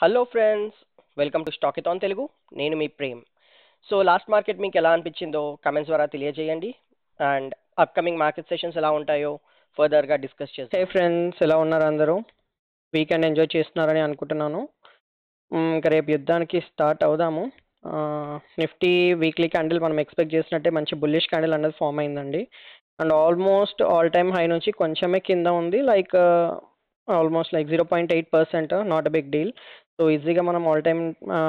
Hello friends, welcome to Stockathon Telugu. నేను మీ Prem. So last market మీకు ఎలా అనిపించిందో కమెంట్స్ ద్వారా తెలియజేయండి. అండ్ అప్కమింగ్ మార్కెట్ సెషన్స్ ఎలా ఉంటాయో ఫర్దర్గా డిస్కస్ చేస్తాం. హే ఫ్రెండ్స్, ఎలా ఉన్నారు అందరూ? వీకెండ్ ఎంజాయ్ చేస్తున్నారని అనుకుంటున్నాను. ఇంకా రేపు యుద్ధానికి స్టార్ట్ అవుదాము. నిఫ్టీ వీక్లీ క్యాండిల్ మనం ఎక్స్పెక్ట్ చేసినట్టే మంచి బుల్లిష్ క్యాండిల్ అనేది ఫామ్ అయిందండి. And almost all time high నుంచి కొంచెమే కింద ఉంది. Almost 0.8%, not a big deal. So ఈజీగా మనం ఆల్ టైమ్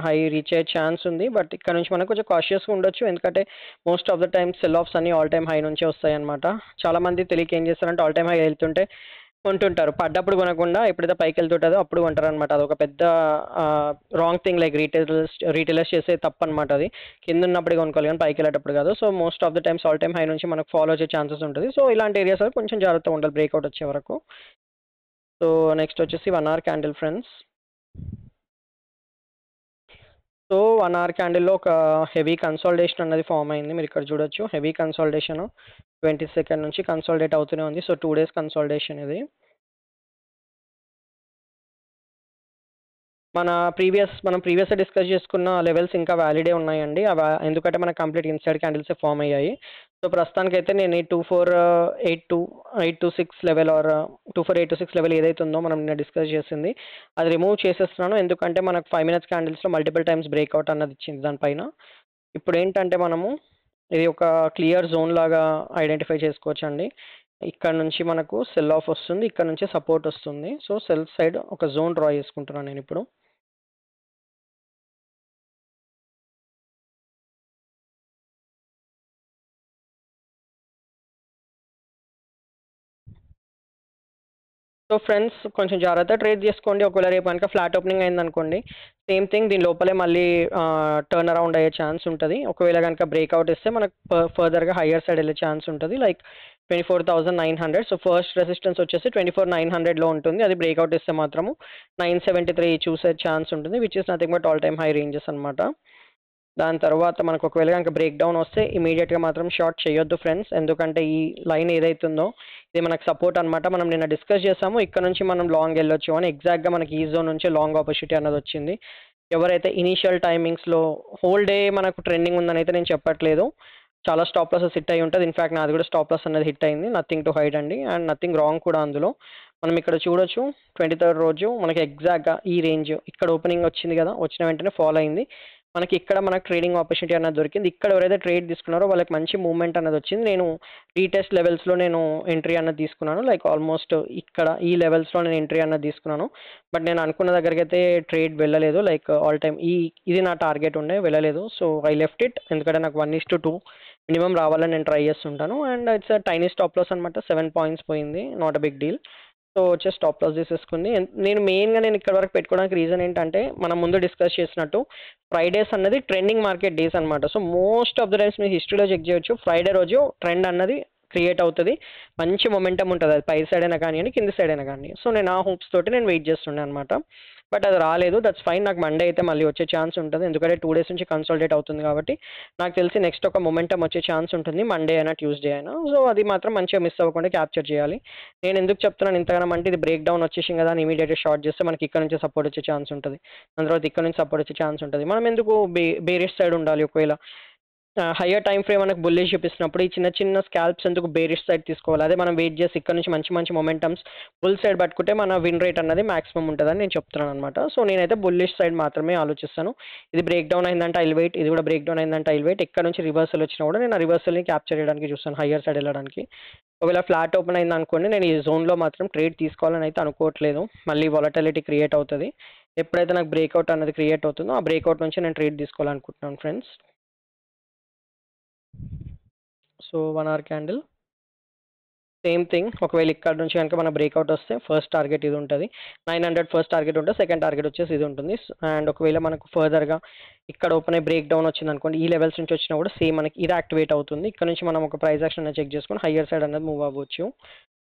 హై రీచ్ అయ్యే ఛాన్స్ ఉంది. బట్ ఇక్కడ నుంచి మనం కొంచెం కాషియస్గా ఉండొచ్చు, ఎందుకంటే most of the time sell offs అన్ని ఆల్ టైమ్ హై నుంచే వస్తాయి అనమాట. చాలామంది తెలియక ఏం చేస్తారంటే ఆల్ టైమ్ హై వెళ్తుంటే కొంటుంటారు, పడ్డప్పుడు కొనకుండా ఎప్పుడైతే పైకి వెళ్తుంటుందో అప్పుడు కొంటారు అనమాట. అది ఒక పెద్ద రాంగ్ థింగ్, రీటైలర్స్ చేసే తప్పు అనమాట. అది కింద ఉన్నప్పుడు కొనుక్కోవాలి కానీ పైకి వెళ్ళేటప్పుడు కాదు. So most of the times all time high నుంచి మనకు ఫాలో వచ్చే ఛాన్సెస్ ఉంటుంది. సో ఇలాంటి ఏరియాస్ కొంచెం జాగ్రత్తగా ఉండాలి బ్రేక్అవుట్ వచ్చే వరకు. సో నెక్స్ట్ వచ్చేసి 1 hour candle friends. So 1 hour క్యాండిల్లో ఒక హెవీ కన్సాలిడేషన్ అనేది ఫామ్ అయింది. మీరు ఇక్కడ చూడొచ్చు, హెవీ కన్సాలిడేషన్ 22nd నుంచి కన్సాలిడేట్ అవుతూనే ఉంది. సో 2 days కన్సాలిడేషన్ ఇది. మనం ప్రీవియస్ డిస్కస్ చేసుకున్న లెవెల్స్ ఇంకా వ్యాలిడే ఉన్నాయండి. ఎందుకంటే మనకు కంప్లీట్ ఇన్సైడ్ క్యాండిల్స్ ఫామ్ అయ్యాయి. సో ప్రస్తుతానికైతే నేను ఈ 24,826 లెవెల్ ఆర్ 24,826 లెవెల్ ఏదైతే ఉందో మనం నిన్న డిస్కస్ చేసింది అది రిమూవ్ చేసేస్తున్నాను. ఎందుకంటే మనకు 5 minutes క్యాండిల్స్లో మల్టిపుల్ టైమ్స్ బ్రేక్అవుట్ అన్నది ఇచ్చింది దానిపైన. ఇప్పుడు ఏంటంటే మనము ఇది ఒక క్లియర్ జోన్ లాగా ఐడెంటిఫై చేసుకోవచ్చు అండి. ఇక్కడ నుంచి మనకు సెల్ ఆఫ్ వస్తుంది, ఇక్కడ నుంచి సపోర్ట్ వస్తుంది. సో సెల్ సైడ్ ఒక జోన్ డ్రా చేసుకుంటున్నాను నేను ఇప్పుడు. సో ఫ్రెండ్స్, కొంచెం జాగ్రత్త ట్రేడ్ చేసుకోండి. ఒకవేళ రేపు కనుక ఫ్లాట్ ఓపెనింగ్ అయిందనుకోండి, సేమ్ థింగ్ దీని లోపలే మళ్ళీ టర్న్ అరౌండ్ అయ్యే ఛాన్స్ ఉంటుంది. ఒకవేళ కనుక బ్రేక్అవుట్ ఇస్తే మనకు ఫర్దర్గా హయ్యర్ సైడ్ వెళ్ళే ఛాన్స్ ఉంటుంది, 24,900. సో ఫస్ట్ రెసిస్టెన్స్ వచ్చేసి 24,900లో ఉంటుంది. అది బ్రేక్అవుట్ ఇస్తే మాత్రము 973 చూసే ఛాన్స్ ఉంటుంది, which is nothing but all time high ranges అనమాట. దాని తర్వాత మనకు ఒకవేళ కనుక బ్రేక్ డౌన్ వస్తే ఇమీడియట్గా మాత్రం షార్ట్ చేయొద్దు ఫ్రెండ్స్, ఎందుకంటే ఈ లైన్ ఏదైతుందో ఇది మనకు సపోర్ట్ అనమాట. మనం నిన్న డిస్కస్ చేసాము ఇక్కడ నుంచి మనం లాంగ్ వెళ్ళొచ్చు అని. ఎగ్జాక్ట్గా మనకి ఈ జోన్ నుంచి లాంగ్ ఆపర్చునిటీ అన్నది వచ్చింది. ఎవరైతే ఇనీషియల్ టైమింగ్స్లో హోల్ డే మనకు ట్రెండింగ్ ఉందని అయితే నేను చెప్పట్లేదు, చాలా స్టాప్ లాసెస్ హిట్ అయి ఉంటుంది. ఇన్ఫాక్ట్ నాది కూడా స్టాప్ లాస్ అనేది హిట్ అయింది. నథింగ్ టు హైడ్ అండి, అండ్ నథింగ్ రాంగ్ కూడా అందులో. మనం ఇక్కడ చూడొచ్చు 23rd రోజు మనకి ఎగ్జాక్ట్గా ఈ రేంజ్ ఇక్కడ ఓపెనింగ్ వచ్చింది కదా, వచ్చిన వెంటనే ఫాలో అయింది. మనకి ఇక్కడ మనకు ట్రేడింగ్ ఆపర్చునిటీ అన్నది దొరికింది. ఇక్కడ ఎవరైతే ట్రేడ్ తీసుకున్నారో వాళ్ళకి మంచి మూవ్మెంట్ అన్నది వచ్చింది. నేను రీటెస్ట్ లెవెల్స్లో నేను ఎంట్రీ అన్నది తీసుకున్నాను. ఆల్మోస్ట్ ఇక్కడ ఈ లెవెల్స్లో నేను ఎంట్రీ అన్నది తీసుకున్నాను. బట్ నేను అనుకున్న దగ్గరికి అయితే ట్రేడ్ వెళ్ళలేదు. ఆల్ టైమ్ ఇది నా టార్గెట్ ఉండే, వెళ్ళలేదు. సో ఐ లెఫ్ట్ ఇట్, ఎందుకంటే నాకు 1:2 మినిమం రావాలని నేను ట్రై చేస్తుంటాను. And it's tiny stop loss అనమాట, 7 points పోయింది, not a big deal. So వచ్చేసి స్టాప్ లాస్ తీసేసుకుంది. నేను ఇక్కడ వరకు పెట్టుకోవడానికి రీజన్ ఏంటంటే మనం ముందు డిస్కస్ చేసినట్టు ఫ్రైడేస్ అన్నది ట్రెండింగ్ మార్కెట్ డేస్ అనమాట. So most of the times మీరు హిస్టరీలో చెక్ చేయొచ్చు, ఫ్రైడే రోజు ట్రెండ్ అన్నది క్రియేట్ అవుతుంది, మంచి మొమెంటం ఉంటుంది. అది పై సైడ్ అయినా కానీ కింది సైడ్ అయినా కానీ. సో నేను ఆ హోప్స్ తోటి నేను వెయిట్ చేస్తుండే అనమాట. బట్ అది రాలేదు, దట్స్ ఫైన్. నాకు మండే అయితే మళ్ళీ వచ్చే ఛాన్స్ ఉంటుంది, ఎందుకంటే 2 days నుంచి కన్సల్టేట్ అవుతుంది కాబట్టి నాకు తెలిసి నెక్స్ట్ ఒక మొమెంటం వచ్చే ఛాన్స్ ఉంటుంది, మండే అయినా ట్యూస్డే అయినా. సో అది మాత్రం మంచిగా మిస్ అవ్వకుండా క్యాప్చర్ చేయాలి. నేను ఎందుకు చెప్తున్నాను ఇంతగానం అంటే, ఇది బ్రేక్ డౌన్ వచ్చేసింది కదా అని ఇమీడియట్గా షార్ట్ చేస్తే మనకి ఇక్కడ నుంచి సపోర్ట్ వచ్చే ఛాన్స్ ఉంటుంది, దాని తర్వాత ఇక్కడ నుంచి సపోర్ట్ వచ్చే ఛాన్స్ ఉంటుంది. మనం ఎందుకు బేరిష్ సైడ్ ఉండాలి? ఒకవేళ హయ్యర్ టైం ఫ్రేమ్ మనకు బుల్లిష్ చూపిస్తున్నప్పుడు ఈ చిన్న చిన్న స్కాల్ప్స్ ఎందుకు బేరిష్ సైడ్ తీసుకోవాలి? అదే మనం వెయిట్ చేసి ఇక్కడ నుంచి మంచి మొమెంటమ్స్ బుల్ సైడ్ పట్టుకుంటే మన విన్ రేట్ అన్నది మాక్సిమం ఉంటుందని నేను చెప్తున్నాను అనమాట. సో నేనైతే బుల్లిష్ సైడ్ మాత్రమే ఆలోచిస్తాను. ఇది బ్రేక్ డౌన్ అయిందంటే ఐల్ వెయిట్, ఇది కూడా బ్రేక్ డౌన్ అయిందంటే ఐల్ వెయిట్. ఇక్కడ నుంచి రివర్సల్ వచ్చినా కూడా నేను ఆ రివర్సల్ని క్యాప్చర్ చేయడానికి చూస్తాను, హయ్యర్ సైడ్ వెళ్ళడానికి. ఒకవేళ ఫ్లాట్ ఓపెన్ అయింది అనుకోండి, నేను ఈ జోన్లో మాత్రం ట్రేడ్ తీసుకోవాలని అయితే అనుకోవట్లేదు. మళ్ళీ వాలటిలిటీ క్రియేట్ అవుతుంది. ఎప్పుడైతే నాకు బ్రేక్అవుట్ అనేది క్రియేట్ అవుతుందో ఆ బ్రేక్అవుట్ నుంచి నేను ట్రేడ్ తీసుకోవాలనుకుంటున్నాను friends. So 1 hour candle same thing. ఒకవేళ ఇక్కడ నుంచి కనుక మన బ్రేక్అవుట్ వస్తే ఫస్ట్ టార్గెట్ ఇది ఉంటుంది, 900 ఫస్ట్ టార్గెట్ ఉంటుంది, సెకండ్ టార్గెట్ వచ్చేసి ఇది ఉంటుంది. అండ్ ఒకవేళ మనకు ఫర్దర్గా ఇక్కడ ఓపెన్ అయ్యి బ్రేక్ డౌన్ వచ్చింది అనుకోండి, ఈ లెవెల్స్ నుంచి వచ్చినా కూడా సేమ్ మనకి ఇది యాక్టివేట్ అవుతుంది. ఇక్కడ నుంచి మనం ఒక ప్రైస్ యాక్షన్ అనేది చెక్ చేసుకొని హయ్యర్ సైడ్ అనేది మూవ్ అవ్వచ్చు.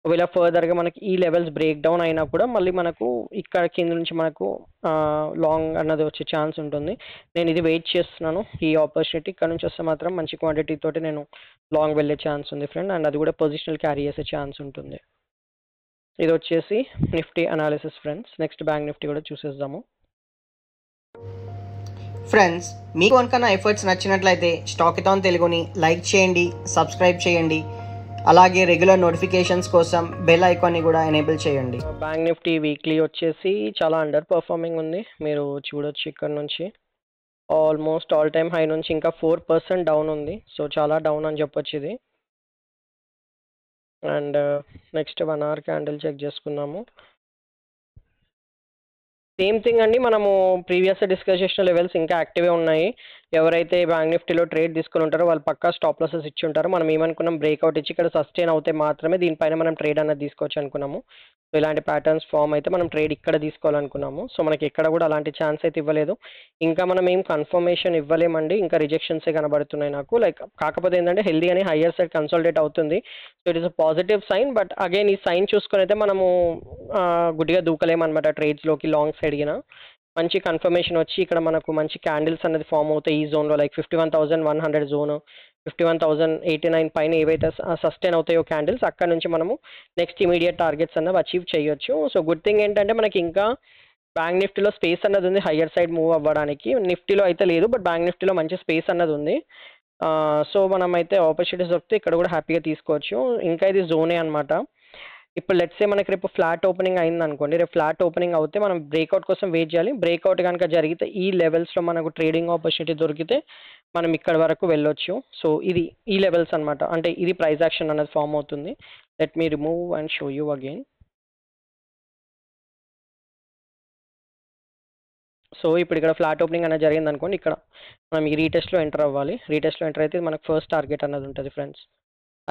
ఒకవేళ ఫర్దర్గా మనకి ఈ లెవెల్స్ బ్రేక్ డౌన్ అయినా కూడా మళ్ళీ మనకు ఇక్కడ కింద నుంచి మనకు లాంగ్ అన్నది వచ్చే ఛాన్స్ ఉంటుంది. నేను ఇది వెయిట్ చేస్తున్నాను, ఈ ఆపర్చునిటీ ఇక్కడ నుంచి వస్తే మాత్రం మంచి క్వాంటిటీ తోటి నేను లాంగ్ వెళ్ళే ఛాన్స్ ఉంది ఫ్రెండ్. అండ్ అది కూడా పొజిషనల్ క్యారీ చేసే ఛాన్స్ ఉంటుంది. ఇది వచ్చేసి Nifty analysis friends. Next bank Nifty కూడా చూసేద్దాము. ఫ్రెండ్స్, మీకు కనుక నా ఎఫర్ట్స్ నచ్చినట్లయితే స్టాకిథాన్ తెలుగుని లైక్ చేయండి, సబ్స్క్రైబ్ చేయండి. అలాగే రెగ్యులర్ నోటిఫికేషన్స్ కోసం బెల్ ఐకాన్ని కూడా ఎనేబుల్ చేయండి. బ్యాంక్ నిఫ్టీ వీక్లీ వచ్చేసి చాలా అండర్ పర్ఫార్మింగ్ ఉంది. మీరు చూడొచ్చు ఇక్కడ నుంచి ఆల్మోస్ట్ ఆల్ టైమ్ హై నుంచి ఇంకా 4% డౌన్ ఉంది. సో చాలా డౌన్ అని చెప్పొచ్చు ఇది. And next 1 hour candle check చేసుకుందాము. సేమ్ థింగ్ అండి, మనము ప్రీవియస్ డిస్కస్ చేసిన లెవెల్స్ ఇంకా యాక్టివే ఉన్నాయి. ఎవరైతే బ్యాంక్ నిఫ్టీలో ట్రేడ్ తీసుకుని ఉంటారో వాళ్ళు పక్కా స్టాప్ లాసెస్ ఇచ్చి ఉంటారు. మనం ఏమనుకున్నాం, బ్రేక్అవుట్ ఇచ్చి ఇక్కడ సస్టైన్ అవుతే మాత్రమే దీనిపైన మనం ట్రేడ్ అనేది తీసుకోవచ్చు అనుకున్నాము. సో ఇలాంటి ప్యాటర్న్స్ ఫామ్ అయితే మనం ట్రేడ్ ఇక్కడ తీసుకోవాలనుకున్నాము. సో మనకి ఎక్కడ కూడా అలాంటి ఛాన్స్ అయితే ఇవ్వలేదు. ఇంకా మనం ఏం కన్ఫర్మేషన్ ఇవ్వలేమండి, ఇంకా రిజెక్షన్సే కనబడుతున్నాయి నాకు. లైక్ కాకపోతే ఏంటంటే హెల్దీ అని హయ్యర్ సైడ్ కన్సాలిడేట్ అవుతుంది. So it is a positive sign. But again ఈ సైన్ చూసుకొని అయితే మనము గుడ్డిగా దూకలేమన్నమాట ట్రేడ్స్లోకి లాంగ్ సైడ్గిన. మంచి కన్ఫర్మేషన్ వచ్చి ఇక్కడ మనకు మంచి క్యాండిల్స్ అనేది ఫామ్ అవుతాయి ఈ జోన్లో. లైక్ 51,100 జోన్, 51,089 పైన ఏవైతే సస్టైన్ అవుతాయో క్యాండిల్స్, అక్కడ నుంచి మనము నెక్స్ట్ ఇమీడియట్ టార్గెట్స్ అన్నవి అచీవ్ చేయొచ్చు. సో గుడ్ థింగ్ ఏంటంటే మనకి ఇంకా బ్యాంక్ నిఫ్టీలో స్పేస్ అన్నది ఉంది హయ్యర్ సైడ్ మూవ్ అవ్వడానికి. నిఫ్టీలో అయితే లేదు, బట్ బ్యాంక్ నిఫ్టీలో మంచి స్పేస్ అన్నది ఉంది. సో మనం అయితే ఆపర్చునిటీస్ దొరికితే ఇక్కడ కూడా హ్యాపీగా తీసుకోవచ్చు. ఇంకా ఇది జోనే అనమాట. ఇప్పుడు లెట్స్ సే మనకి రేపు ఫ్లాట్ ఓపెనింగ్ అయింది అనుకోండి, రేపు ఫ్లాట్ ఓపెనింగ్ అవుతే మనం బ్రేక్అవుట్ కోసం వెయిట్ చేయాలి. బ్రేక్అవుట్ కనుక జరిగితే ఈ లెవెల్స్లో మనకు ట్రేడింగ్ ఆపర్చునిటీ దొరికితే మనం ఇక్కడ వరకు వెళ్ళొచ్చు. సో ఇది ఈ లెవెల్స్ అనమాట, అంటే ఇది ప్రైస్ యాక్షన్ అనేది ఫామ్ అవుతుంది. Let me remove and show you again. So ఇప్పుడు ఇక్కడ ఫ్లాట్ ఓపెనింగ్ అనేది జరిగింది అనుకోండి, ఇక్కడ మనం ఈ రీటెస్ట్లో ఎంటర్ అవ్వాలి. రీటెస్ట్లో ఎంటర్ అయితే మనకు ఫస్ట్ టార్గెట్ అన్నది ఉంటుంది ఫ్రెండ్స్.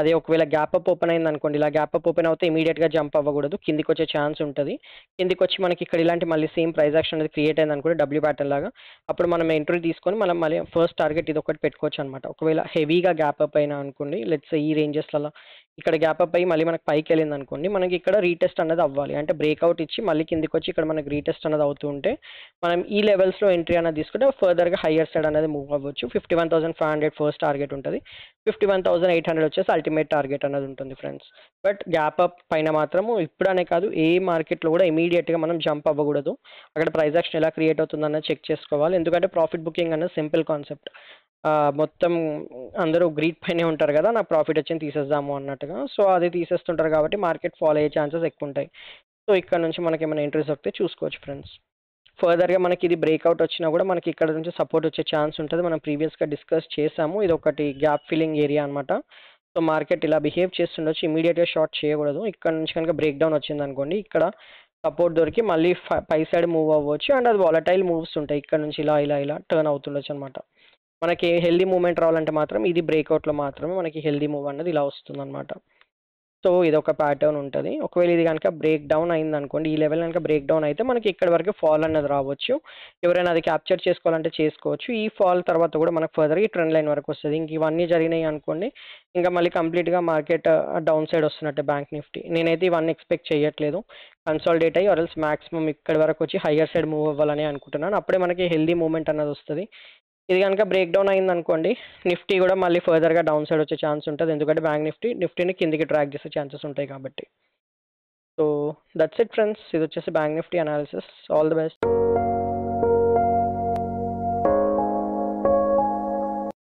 అదే ఒకవేళ గ్యాప్ అప్ ఓపెన్ అయింది అనుకోండి, ఇలా గ్యాప్ అప్ ఓపెన్ అవుతే ఇమీడియట్గా జంప్ అవ్వకూడదు, కిందికి వచ్చే ఛాన్స్ ఉంటుంది. కిందికి వచ్చి మనకి ఇక్కడ ఇలాంటి మళ్ళీ సేమ్ ప్రైస్ యాక్షన్ అనేది క్రియేట్ అయింది అనుకోండి, డబ్ల్యూ ప్యాటర్న్ లాగా. అప్పుడు మనం ఎంట్రీ తీసుకొని మనం మళ్ళీ ఫస్ట్ టార్గెట్ ఇది ఒకటి పెట్టుకోవచ్చు అనమాట. ఒకవేళ హెవీగా గ్యాప్ అప్ అయినా అనుకోండి, లెట్స్ ఈ రేంజెస్లలో ఇక్కడ గ్యాప్ అప్ అయ్యి మళ్ళీ మనకి పైకి వెళ్ళింది అనుకోండి, మనకి ఇక్కడ రీటెస్ట్ అనేది అవ్వాలి. అంటే బ్రేక్అవుట్ ఇచ్చి మళ్ళీ కిందికి వచ్చి ఇక్కడ మనకి రీటెస్ట్ అనేది అవుతూ ఉంటే మనం ఈ లెవెల్స్లో ఎంట్రీ అనేది తీసుకుంటే ఫర్దర్గా హయ్యర్ సైడ్ అనేది మూవ్ అవ్వచ్చు. 51,500 ఫస్ట్ టార్గెట్ ఉంటుంది, 51,800 వచ్చేసి అల్టిమేట్ టార్గెట్ అనేది ఉంటుంది ఫ్రెండ్స్. బట్ గ్యాప్ అప్ పైన మాత్రము ఇప్పుడనే కాదు, ఏ మార్కెట్లో కూడా ఇమీడియట్గా మనం జంప్ అవ్వకూడదు. అక్కడ ప్రైస్ యాక్షన్ ఎలా క్రియేట్ అవుతుందన్నది చెక్ చేసుకోవాలి. ఎందుకంటే ప్రాఫిట్ బుకింగ్ అనేది సింపుల్ కాన్సెప్ట్. మొత్తం అందరూ గ్రీడ్ పైనే ఉంటారు కదా, నాకు ప్రాఫిట్ వచ్చింది తీసేద్దాము అన్నట్టుగా. సో అది తీసేస్తుంటారు కాబట్టి మార్కెట్ ఫాలో అయ్యే ఛాన్సెస్ ఎక్కువ ఉంటాయి. సో ఇక్కడ నుంచి మనకి ఏమైనా ఎంట్రీస్ వస్తే చూసుకోవచ్చు ఫ్రెండ్స్. ఫర్దర్గా మనకి ఇది బ్రేక్అవుట్ వచ్చినా కూడా మనకి ఇక్కడ నుంచి సపోర్ట్ వచ్చే ఛాన్స్ ఉంటుంది. మనం ప్రీవియస్గా డిస్కస్ చేసాము, ఇది ఒకటి గ్యాప్ ఫిల్లింగ్ ఏరియా అనమాట. సో మార్కెట్ ఇలా బిహేవ్ చేస్తుండొచ్చు, ఇమీడియట్గా షార్ట్ చేయకూడదు. ఇక్కడ నుంచి కనుక బ్రేక్ డౌన్ వచ్చింది అనుకోండి, ఇక్కడ సపోర్ట్ దొరికి మళ్ళీ పై సైడ్ మూవ్ అవ్వచ్చు. అండ్ అది వాలటైల్ మూవ్స్ ఉంటాయి, ఇక్కడ నుంచి ఇలా ఇలా ఇలా టర్న్ అవుతుండొచ్చు అనమాట. మనకి హెల్దీ మూవ్మెంట్ రావాలంటే మాత్రం ఇది బ్రేక్అవుట్లో మాత్రమే మనకి హెల్దీ మూవ్ అన్నది ఇలా వస్తుంది అనమాట. సో ఇదొక ప్యాటర్న్ ఉంటుంది. ఒకవేళ ఇది కనుక బ్రేక్ డౌన్ అయింది అనుకోండి, ఈ లెవెల్ కనుక బ్రేక్ డౌన్ అయితే మనకి ఇక్కడ వరకు ఫాల్ అన్నది రావచ్చు. ఎవరైనా అది క్యాప్చర్ చేసుకోవాలంటే చేసుకోవచ్చు. ఈ ఫాల్ తర్వాత కూడా మనకు ఫర్దర్గా ఈ ట్రెండ్ లైన్ వరకు వస్తుంది. ఇంక ఇవన్నీ జరిగినాయి అనుకోండి, ఇంకా మళ్ళీ కంప్లీట్గా మార్కెట్ డౌన్ సైడ్ వస్తున్నట్టే బ్యాంక్ నిఫ్టీ. నేనైతే ఇవన్నీ ఎక్స్పెక్ట్ చేయట్లేదు. కన్సాలిడేట్ అయ్యి ఆర్ఎల్స్ మాక్సిమం ఇక్కడ వరకు వచ్చి హయ్యర్ సైడ్ మూవ్ అవ్వాలని అనుకుంటున్నాను. అప్పుడే మనకి హెల్దీ మూవ్మెంట్ అన్నది వస్తుంది. ఇది కనుక బ్రేక్ డౌన్ అయింది అనుకోండి, నిఫ్టీ కూడా మళ్ళీ ఫర్దర్గా డౌన్ సైడ్ వచ్చే ఛాన్స్ ఉంటుంది. ఎందుకంటే బ్యాంక్ నిఫ్టీని కిందికి ట్రాక్ చేసే ఛాన్సెస్ ఉంటాయి కాబట్టి. సో దట్స్ ఇట్ ఫ్రెండ్స్, ఇది వచ్చేసి bank Nifty analysis. All the best.